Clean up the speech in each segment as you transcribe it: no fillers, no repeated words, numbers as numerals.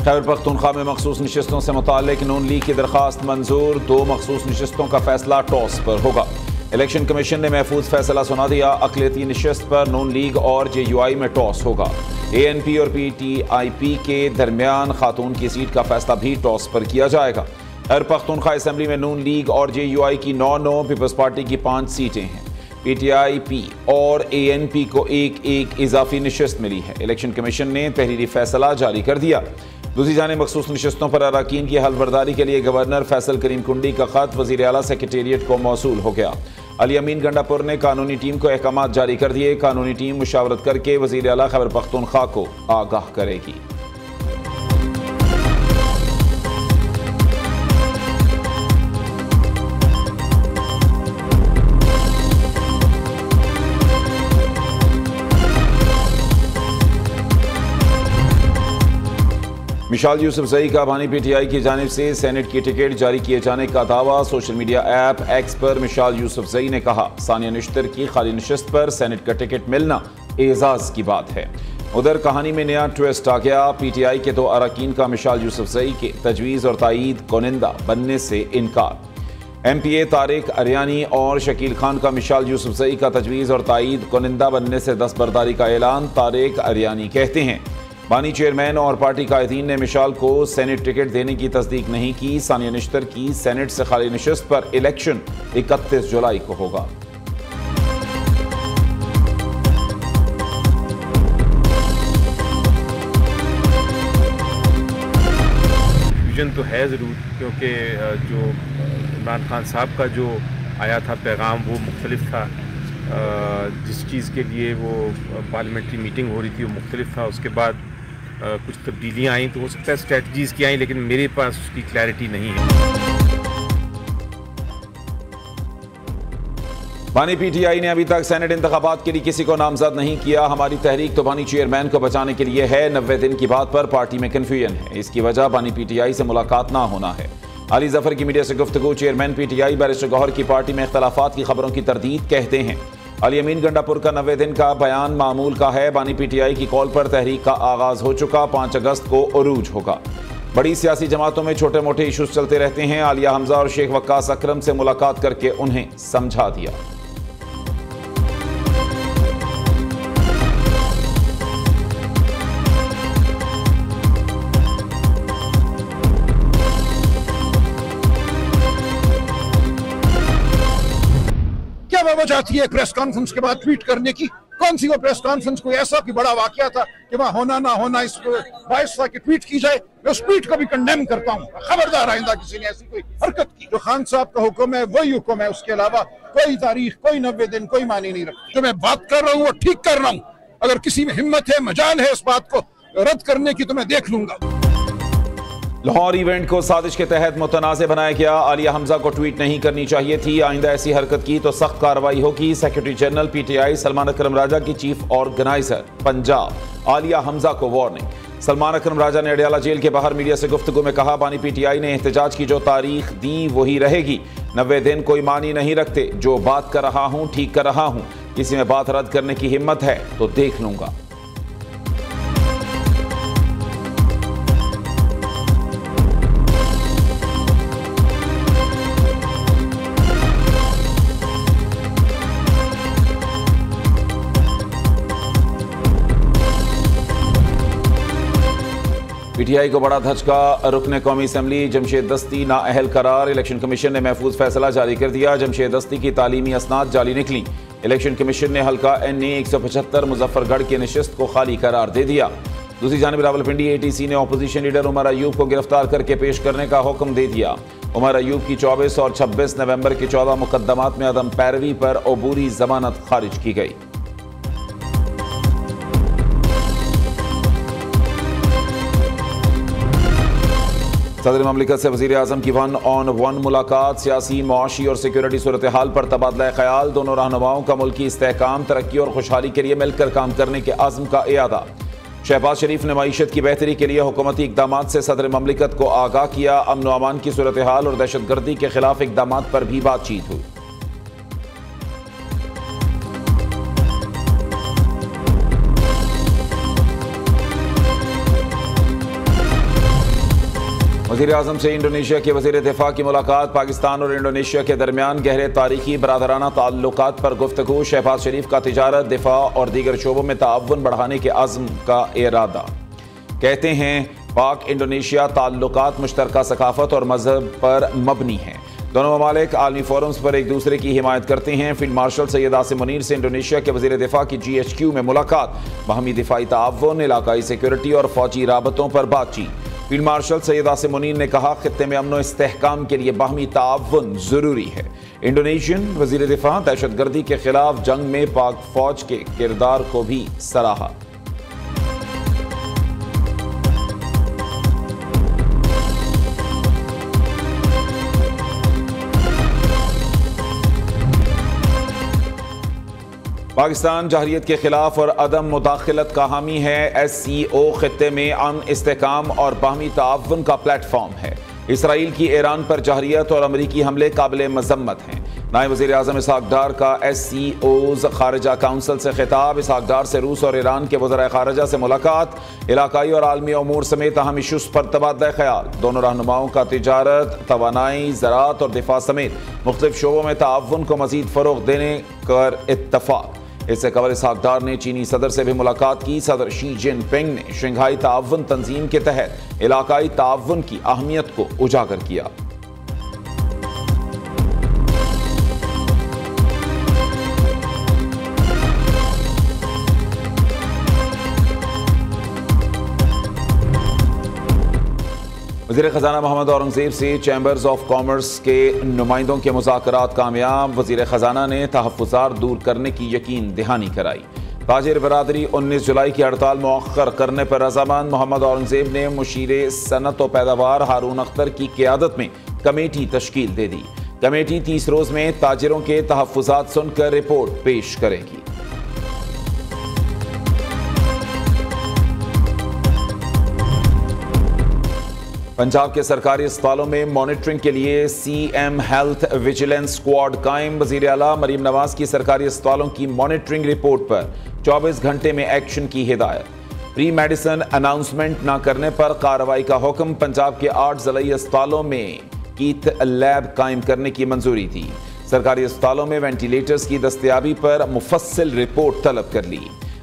खैबर पख्तूनख्वा में मखसूस नशिस्तों से मुताल्लिक नून लीग की दरखास्त मंजूर। 2 मखसूस नशिस्तों का फैसला टॉस पर होगा। इलेक्शन कमीशन ने महफूज फैसला सुना दिया। अक़लियती नशिस्त पर नून लीग और JUI में टॉस होगा। ANP और PTIP के दरमियान खातून की सीट का फैसला भी टॉस पर किया जाएगा। खैबर पख्तूनख्वा असम्बली में नून लीग और JUI की 9-9, पीपल्स पार्टी की 5 सीटें हैं। PTIP और ANP को एक इजाफी नशिस्त मिली है। इलेक्शन कमीशन ने तहरीरी फैसला जारी कर दिया। दूसरी जानिब मखसूस नशिस्तों पर अरकान की हल्फबर्दारी के लिए गवर्नर फैसल करीम कुंडी का खत वज़ीर आला सेक्रेटेरिएट को मौसूल हो गया। अली अमीन गंडापुर ने कानूनी टीम को अहकाम जारी कर दिए। कानूनी टीम मुशावरत करके वज़ीर आला खैबर पख्तूनख्वा को आगाह करेगी। मिशाल यूसुफजई का बानी PTI की जानिब से सेनेट की टिकट जारी किए जाने का दावा। सोशल मीडिया ऐप X पर मिशाल यूसुफजई ने कहा, सानिया निश्तर की खाली नशिस्त पर सेनेट का टिकट मिलना एजाज की बात है। उधर कहानी में नया ट्विस्ट आ गया। PTI के 2 अरकान का मिशाल यूसुफजई के तजवीज़ और तायीद कोनिंदा बनने से इनकार। MPA तारिक अरियानी और शकील खान का मिशाल यूसुफजई का तजवीज़ और तायीद कोनिंदा बनने से दस्तबरदारी का ऐलान। तारिक अरियानी कहते हैं, बानी चेयरमैन और पार्टी कायदीन ने मिशाल को सेनेट टिकट देने की तस्दीक नहीं की। सानिया निश्तर की सेनेट से खाली नशिस्त पर इलेक्शन 31 जुलाई को होगा। विजन तो है ज़रूर, क्योंकि जो इमरान खान साहब का जो आया था पैगाम वो मुख्तलिफ था। जिस चीज़ के लिए वो पार्लियामेंट्री मीटिंग हो रही थी वो मुख्तलिफ था। उसके बाद कुछ तब्दीलियाँ आई, तो हो सकता है स्ट्रेटजीज़ की आई, लेकिन मेरे पास उसकी क्लैरिटी नहीं है। बानी PTI ने अभी तक सेनेट इंतखाबात के लिए किसी को नामजद नहीं किया। हमारी तहरीक तो बानी चेयरमैन को बचाने के लिए है। 90 दिन की बात पर पार्टी में कन्फ्यूजन है। इसकी वजह बानी PTI से मुलाकात ना होना है। अली जफर की मीडिया से गुफ्तगू। चेयरमैन PTI बैरिस्टर गौहर की पार्टी में इख्तलाफात की खबरों की तरदीद कहते हैं। अली अमीन गंडापुर का 90 दिन का बयान मामूल का है। बानी PTI की कॉल पर तहरीक का आगाज हो चुका। 5 अगस्त को उरूज होगा। बड़ी सियासी जमातों में छोटे मोटे इशूज चलते रहते हैं। आलिया हमजा और शेख वक्कास अकरम से मुलाकात करके उन्हें समझा दिया। वो चाहती है प्रेस कॉन्फ्रेंस के बाद ट्वीट करने की। कौन सी वो प्रेस कॉन्फ्रेंस कोई ऐसा कि बड़ा वाकया था कि वहां होना ना होना इस बायस था कि ट्वीट की जाए। मैं उस ट्वीट को भी कंडेम करता हूँ। खबरदार आइंदा किसी ने ऐसी कोई हरकत की। जो खान साहब का हुक्म है वही हुक्म है, उसके अलावा कोई तारीख, कोई 90 दिन, कोई मानी नहीं रखती। जो मैं बात कर रहा हूँ वो ठीक कर रहा हूँ। अगर किसी में हिम्मत है, मजाल है इस बात को रद्द करने की, तो मैं देख लूंगा। लाहौर इवेंट को साजिश के तहत मुतनाज़ बनाया गया। आलिया हमजा को ट्वीट नहीं करनी चाहिए थी। आइंदा ऐसी हरकत की तो सख्त कार्रवाई होगी। सेक्रेटरी जनरल PTI सलमान अकरम राजा की चीफ ऑर्गेनाइजर पंजाब आलिया हमजा को वार्निंग। सलमान अकरम राजा ने अडियाला जेल के बाहर मीडिया से गुफ्तगू में कहा, बानी PTI ने एहतजाज की जो तारीख दी वही रहेगी। 90 दिन कोई मानी नहीं रखते। जो बात कर रहा हूँ ठीक कर रहा हूँ। किसी में बात रद्द करने की हिम्मत है तो देख लूंगा। PTI को बड़ा धचका। रुकने कौमी असम्बली जमशेद दस्ती नाअहल करार। इलेक्शन कमीशन ने महफूज फैसला जारी कर दिया। जमशेद दस्ती की तालीमी असनाद जाली निकली। इलेक्शन कमीशन ने हल्का NA 175 मुजफ्फरगढ़ की नशिस्त को खाली करार दे दिया। दूसरी जानिब रावलपिंडी ATC ने अपोजिशन लीडर उमर अयूब को गिरफ्तार करके पेश करने का हुक्म दे दिया। उमर अयूब की 24 और 26 नवंबर के 14 मुकदमात में अदम पैरवी पर अबूरी जमानत खारिज की गई। सदर ममलिकत से वज़ीर आज़म की 1-on-1 मुलाकात। सियासी, मुआशी और सिक्योरिटी सूरत हाल पर तबादला ख्याल। दोनों रहनुमाओं का मुल्की इस्तेहकाम, तरक्की और खुशहाली के लिए मिलकर काम करने के आज़म का इयादा। शहबाज शरीफ ने मईशत की बेहतरी के लिए हुकूमती इक़दामात से सदर ममलिकत को आगाह किया। अमन व अमान की सूरत हाल और दहशतगर्दी के खिलाफ इक़दामात पर भी बातचीत हुई। वज़ीर-ए-आज़म से इंडोनेशिया के वज़ीर दिफा की मुलाकात। पाकिस्तान और इंडोनेशिया के दरमियान गहरे तारीखी बरादराना ताल्लुकात पर गुफ्तगू। शहबाज शरीफ का तिजारत, दिफा और दीगर शोबों में ताअव्वुन बढ़ाने के अज़्म का इरादा। कहते हैं पाक इंडोनेशिया ताल्लुकात मुश्तरका सकाफत और मजहब पर मबनी हैं। दोनों ममालिक आलमी फोरम्स पर एक दूसरे की हिमायत करते हैं। फील्ड मार्शल सैयद आसिम मुनीर से इंडोनेशिया के वज़ीर दिफा की GHQ में मुलाकात। बाहमी दिफाई ताअव्वुन, इलाकाई सिक्योरिटी और फौजी राबतों पर बातचीत। फील्ड मार्शल सैयद आसिम मुनीर ने कहा खित्ते में अमन व इस्तेहकाम के लिए बाहमी ताअव्वुन जरूरी है। इंडोनेशियन वज़ीर दिफा दहशतगर्दी के खिलाफ जंग में पाक फौज के किरदार को भी सराहा। पाकिस्तान जहरियत के खिलाफ और अदम मुदाखलत का हामी है। SCO खित्ते में अमन, इस्तेहकाम और बाहमी ताअव्वुन का प्लेटफॉर्म है। इसराइल की ईरान पर जहरियत और अमरीकी हमले काबिल मजम्मत हैं। नायब वज़ीर आज़म इसहाक डार का SCO's खारजा काउंसिल से खिताब। इसहाक डार से रूस और ईरान के वज़राए खारजा से मुलाकात। इलाकाई और आलमी अमूर समेत अहम इशूज़ पर तबादला ख्याल। दोनों रहनुमाओं का तिजारत, तवानाई, ज़राअत और दिफा समेत मुख्तलिफ शोबों में ताअव्वुन को मज़ीद फ़रोग़ देने पर इत्तफ़ाक़। इससे कबल इसहाक डार ने चीनी सदर से भी मुलाकात की। सदर शी जिनपिंग ने शंघाई ताअव्वुन तंजीम के तहत इलाकाई ताअव्वुन की अहमियत को उजागर किया। वज़ीर ख़ज़ाना मोहम्मद औरंगज़ेब से चैम्बर्स ऑफ कॉमर्स के नुमाइंदों के मुज़ाकरात कामयाब। वज़ीर ख़ज़ाना ने तहफ़्फ़ुज़ात दूर करने की यकीन दहानी कराई। ताजिर बरादरी 19 जुलाई की हड़ताल मौख़्ख़र करने पर रज़ामंद। मोहम्मद औरंगज़ेब ने मुशीर सनत व पैदावार हारून अख्तर की क़ियादत में कमेटी तश्कील दे दी। कमेटी 30 रोज़ में ताजिरों के तहफ़्फ़ुज़ात सुनकर रिपोर्ट पेश करेगी। पंजाब के सरकारी अस्पतालों में मॉनिटरिंग के लिए CM हेल्थ विजिलेंस स्क्वाड कायम। वज़ीर आला मरीम नवाज की सरकारी अस्पतालों की मॉनिटरिंग रिपोर्ट पर 24 घंटे में एक्शन की हिदायत। प्री मेडिसिन अनाउंसमेंट न करने पर कार्रवाई का हुक्म। पंजाब के 8 ज़िलाई अस्पतालों में कीथ लैब कायम करने की मंजूरी थी। सरकारी अस्पतालों में वेंटिलेटर्स की दस्तयाबी पर मुफस्सिल रिपोर्ट तलब कर ली।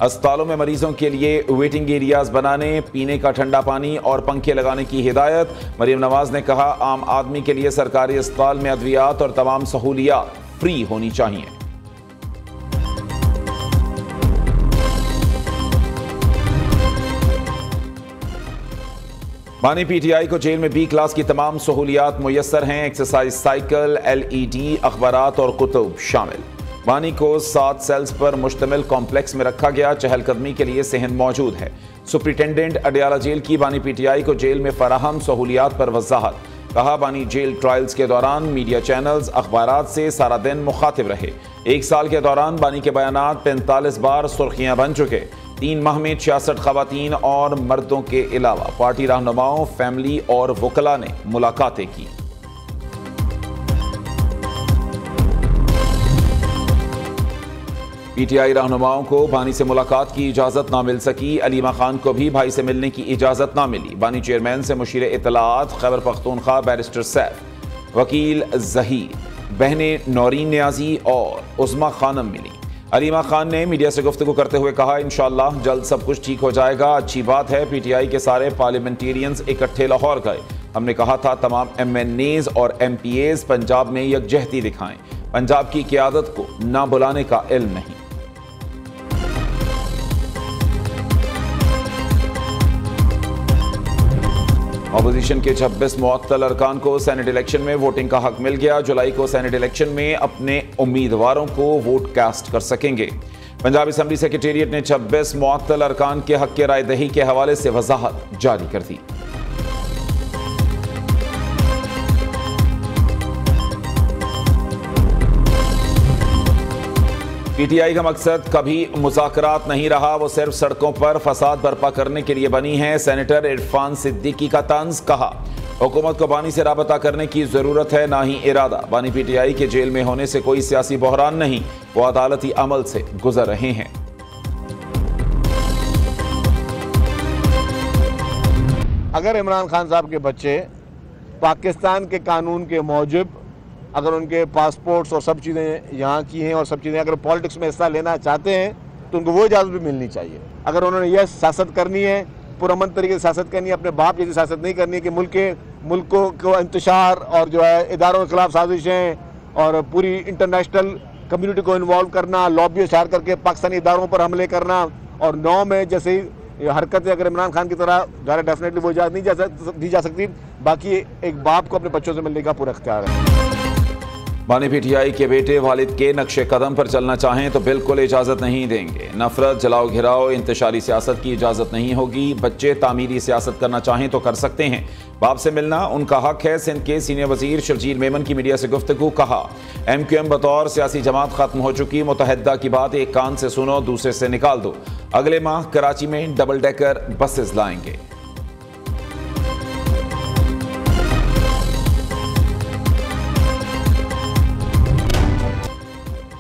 अस्पतालों में मरीजों के लिए वेटिंग एरियाज बनाने, पीने का ठंडा पानी और पंखे लगाने की हिदायत। मरीम नवाज ने कहा आम आदमी के लिए सरकारी अस्पताल में अद्वियात और तमाम सहूलियात फ्री होनी चाहिए। बानी PTI को जेल में B क्लास की तमाम सहूलियात मुयस्सर हैं। एक्सरसाइज साइकिल, LED, अखबारात और कुतुब शामिल। बानी को 7 सेल्स पर मुश्तमिल कॉम्प्लेक्स में रखा गया। चहलकदमी के लिए सहन मौजूद है। सुप्रिटेंडेंट अडियाला जेल की बानी PTI को जेल में फराहम सहूलियात पर वजाहत। कहा बानी जेल ट्रायल्स के दौरान मीडिया चैनल्स, अखबारात से सारा दिन मुखातिब रहे। 1 साल के दौरान बानी के बयानात 45 बार सुर्खियां बन चुके। 3 माह में 66 खवातीन और मर्दों के अलावा पार्टी रहनुमाओं, फैमिली और वकला ने मुलाकातें की। PTI रहनुमाओं को बानी से मुलाकात की इजाज़त ना मिल सकी। अलीमा खान को भी भाई से मिलने की इजाज़त ना मिली। बानी चेयरमैन से मुशीर इत्तलाआत खैबर पख्तूनख्वा बैरिस्टर सैफ, वकील ज़हीर, बहनें नौरीन न्याजी और उस्मा खानम मिली। अलीमा खान ने मीडिया से गुफ्तगू करते हुए कहा इंशाअल्लाह जल्द सब कुछ ठीक हो जाएगा। अच्छी बात है PTI के सारे पार्लियामेंटेरियंस इकट्ठे लाहौर गए। हमने कहा था तमाम MNAs और MPAs पंजाब में यकजहती दिखाएं। पंजाब की क़ियादत को ना बुलाने का इल्म नहीं। अपोजिशन के 26 मुअत्तल अरकान को सेनेट इलेक्शन में वोटिंग का हक मिल गया। जुलाई को सेनेट इलेक्शन में अपने उम्मीदवारों को वोट कास्ट कर सकेंगे। पंजाब असम्बली सेक्रेटेरिएट ने 26 मुअत्तल अरकान के हक के राय दही के हवाले से वजाहत जारी कर दी। PTI का मकसद कभी मुज़ाकरात नहीं रहा, वो सिर्फ सड़कों पर फसाद बर्पा करने के लिए बनी है। सेनेटर इरफान सिद्दीकी का तंज। कहा हुकूमत को बानी से राबता करने की जरूरत है, ना ही इरादा। बानी PTI के जेल में होने से कोई सियासी बहरान नहीं, वो अदालती अमल से गुजर रहे हैं। अगर इमरान खान साहब के बच्चे पाकिस्तान के कानून के मौजूद अगर उनके पासपोर्ट्स और सब चीज़ें यहाँ की हैं और सब चीज़ें अगर पॉलिटिक्स में हिस्सा लेना चाहते हैं तो उनको वो इजाज़त भी मिलनी चाहिए। अगर उन्होंने यह सियासत करनी है, पुरअमन तरीके से सियासत करनी है, अपने बाप जैसी सियासत नहीं करनी है कि मुल्कों को इंतशार और जो है इदारों के खिलाफ साजिशें और पूरी इंटरनेशनल कम्युनिटी को इन्वॉल्व करना, लॉबी इशार करके पाकिस्तानी इदारों पर हमले करना और 9 में जैसे हरकतें अगर इमरान खान की तरह ज़्यादा डेफिनेटली वो इजाज़त नहीं दी जा सकती। बाकी एक बाप को अपने बच्चों से मिलने का पूरा इख्तियार है। बानी पीटीआई के बेटे वालिद के नक्शे कदम पर चलना चाहें तो बिल्कुल इजाज़त नहीं देंगे। नफरत, जलाओ घिराओ, इंतशारी सियासत की इजाज़त नहीं होगी। बच्चे तामीरी सियासत करना चाहें तो कर सकते हैं। बाप से मिलना उनका हक है। सिंध के सीनियर वजीर शर्जील मेमन की मीडिया से गुफ्तगू। कहा, MQM बतौर सियासी जमात खत्म हो चुकी। मुतहद्दा की बात एक कान से सुनो, दूसरे से निकाल दो। अगले माह कराची में डबल डेकर बसेस लाएंगे।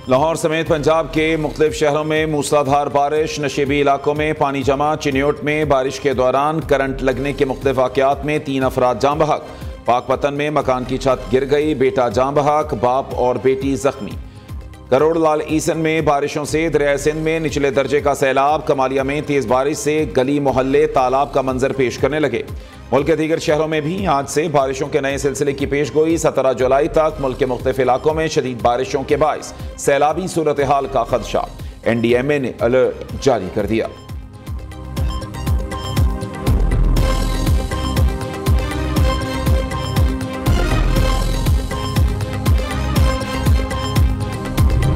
लाहौर समेत पंजाब के मुख्तलिफ शहरों में मूसलाधार बारिश, नशेबी इलाकों में पानी जमा। चिन्योट में बारिश के दौरान करंट लगने के मुख्तलिफ वाक़यात में 3 अफराद जाँ बहक। पाकपतन में मकान की छत गिर गई, बेटा जाँ बहक, बाप और बेटी जख्मी। करोड़ लाल ईसन में बारिशों से दरिया सिंध में निचले दर्जे का सैलाब। कमालिया में तेज बारिश से गली मोहल्ले तालाब का मंजर पेश करने लगे। मुल्क के दीगर शहरों में भी आज से बारिशों के नए सिलसिले की पेश गोई। 17 जुलाई तक मुल्क के मुख्तलिफ इलाकों में शदीद बारिशों के बाइस सैलाबी सूरत हाल का खदशा। NDMA ने अलर्ट जारी कर दिया।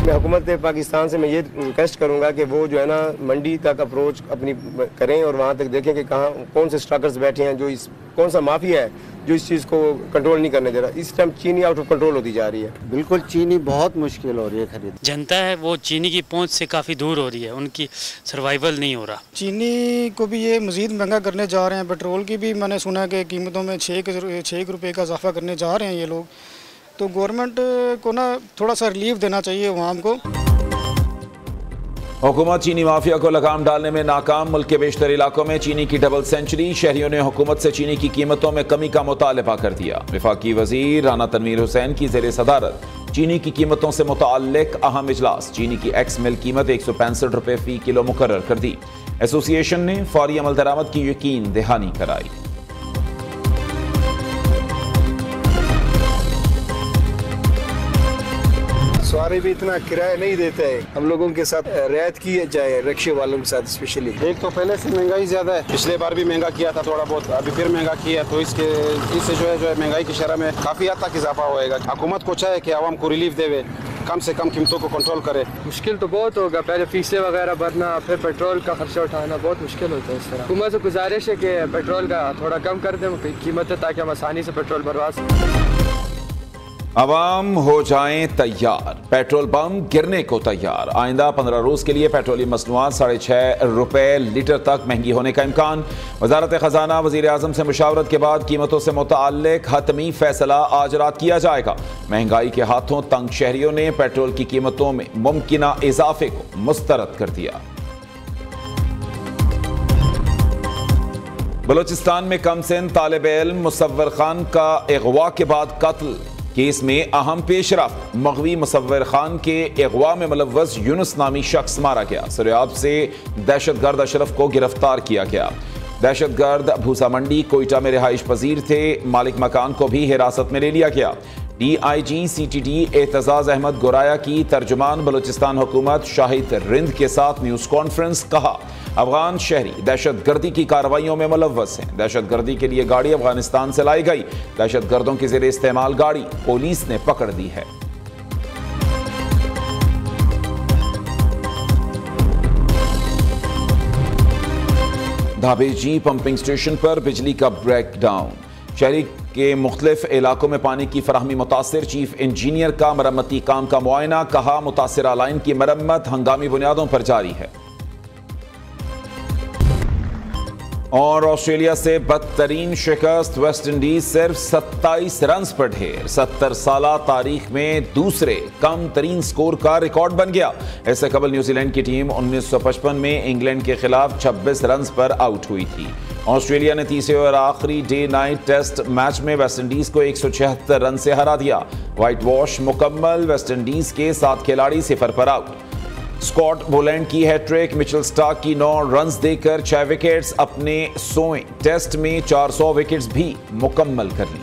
हुकूमत पाकिस्तान से मैं ये रिक्वेस्ट करूंगा कि वो जो है ना मंडी तक अप्रोच अपनी करें और वहाँ तक देखें कि कहाँ कौन से स्टॉकर्स बैठे हैं, जो कौन सा माफिया है जो इस चीज़ को कंट्रोल नहीं करने दे रहा। इस टाइम चीनी आउट ऑफ कंट्रोल होती जा रही है। बिल्कुल चीनी बहुत मुश्किल हो रही है खरीद। जनता है वो चीनी की पहुंच से काफ़ी दूर हो रही है, उनकी सर्वाइवल नहीं हो रहा। चीनी को भी ये मज़ीद महंगा करने जा रहे हैं। पेट्रोल की भी मैंने सुना कि कीमतों में 6 रुपये का इजाफा करने जा रहे हैं ये लोग। तो गवर्नमेंट को ना थोड़ा सा रिलीफ देना चाहिए अवाम को। हुकूमत चीनी माफिया को लगाम डालने में नाकाम। मुल्क के बेशतर इलाकों में चीनी की डबल सेंचुरी। शहरियों ने हुकूमत से चीनी की कीमतों में कमी का मुतालबा कर दिया। वफाकी वजीर राना तनवीर हुसैन की ज़ेरे सदारत चीनी की कीमतों से मुताल्लिक अहम इजलास। चीनी की एक्स मिल कीमत 165 रुपये फी किलो मुकर्रर कर दी। एसोसिएशन ने फौरी अमल दरामद की यकीन दहानी कराई। सवारी भी इतना किराया नहीं देते हैं। हम लोगों के साथ रियायत की जाए, रिक्शे वालों के साथ स्पेशली। एक तो पहले से महंगाई ज़्यादा है, पिछले बार भी महंगा किया था थोड़ा बहुत, अभी फिर महंगा किया, तो इससे जो है महंगाई की शरह में काफ़ी हद तक इजाफा होएगा। हुकूमत को चाहे कि आवाम को रिलीफ देवे, कम से कम कीमतों को कंट्रोल करे। मुश्किल तो बहुत होगा, पहले फीसें वगैरह भरना, फिर पेट्रोल का खर्चा उठाना बहुत मुश्किल होता है। इस तरह हुकूमत से गुजारिश है कि पेट्रोल का थोड़ा कम कर दें कीमतें, ताकि हम आसानी से पेट्रोल भरवा सकें। अवाम हो जाएं तैयार, पेट्रोल पंप गिरने को तैयार। आइंदा 15 रोज के लिए पेट्रोलियम मसनूआत 6.5 रुपए लीटर तक महंगी होने का इम्कान। वजारत खजाना वजीर आजम से मुशावरत के बाद कीमतों से मुताल्लिक हतमी फैसला आज रात किया जाएगा। महंगाई के हाथों तंग शहरियों ने पेट्रोल की कीमतों में मुमकिना इजाफे को मुस्तरद कर दिया। बलोचिस्तान में कमसिन तालिब इल्म मुसव्वर खान का अगवा के बाद कत्ल। केस में अहम पेशरफ। मगवी मुसव्वर खान के अगवा में मुलव्वस यूनुस नामी शख्स मारा गया। सरेआब से दहशतगर्द अशरफ को गिरफ्तार किया गया। दहशतगर्द भूसा मंडी कोयटा में रिहाइश पजीर थे। मालिक मकान को भी हिरासत में ले लिया गया। DIG CTD एतजाज अहमद गोराया की तर्जुमान बलूचिस्तान हुकूमत शाहिद रिंद के साथ न्यूज कॉन्फ्रेंस। कहा, अफगान शहरी दहशतगर्दी की कार्रवाइयों में मुलव्वस हैं। दहशतगर्दी के लिए गाड़ी अफगानिस्तान से लाई गई। दहशतगर्दों के ज़ेरे इस्तेमाल गाड़ी पुलिस ने पकड़ दी है। धाबेजी पंपिंग स्टेशन पर बिजली का ब्रेकडाउन। शहरी के मुख्तलिफ इलाकों में पानी की फराहमी मुतासिर। चीफ इंजीनियर का मरम्मती काम का मुआयना। कहा, मुतासिरा लाइन की मरम्मत हंगामी बुनियादों पर जारी है। और ऑस्ट्रेलिया से बदतरीन शिकस्त, वेस्ट इंडीज सिर्फ 27 रन पर ढेर। 70 साला तारीख में दूसरे कम तरीन स्कोर का रिकॉर्ड बन गया। इससे कबल न्यूजीलैंड की टीम 1955 में इंग्लैंड के खिलाफ 26 रन पर आउट हुई थी। ऑस्ट्रेलिया ने तीसरे और आखिरी डे नाइट टेस्ट मैच में वेस्ट इंडीज को 176 रन से हरा दिया। व्हाइट वॉश मुकम्मल, वेस्ट इंडीज के 7 खिलाड़ी 0 पर आउट। स्कॉट बोलैंड की हैट्रिक, मिचेल स्टार्क की 9 रन्स देकर 6 विकेट्स, अपने 100वें टेस्ट में 400 विकेट्स भी मुकम्मल कर ली।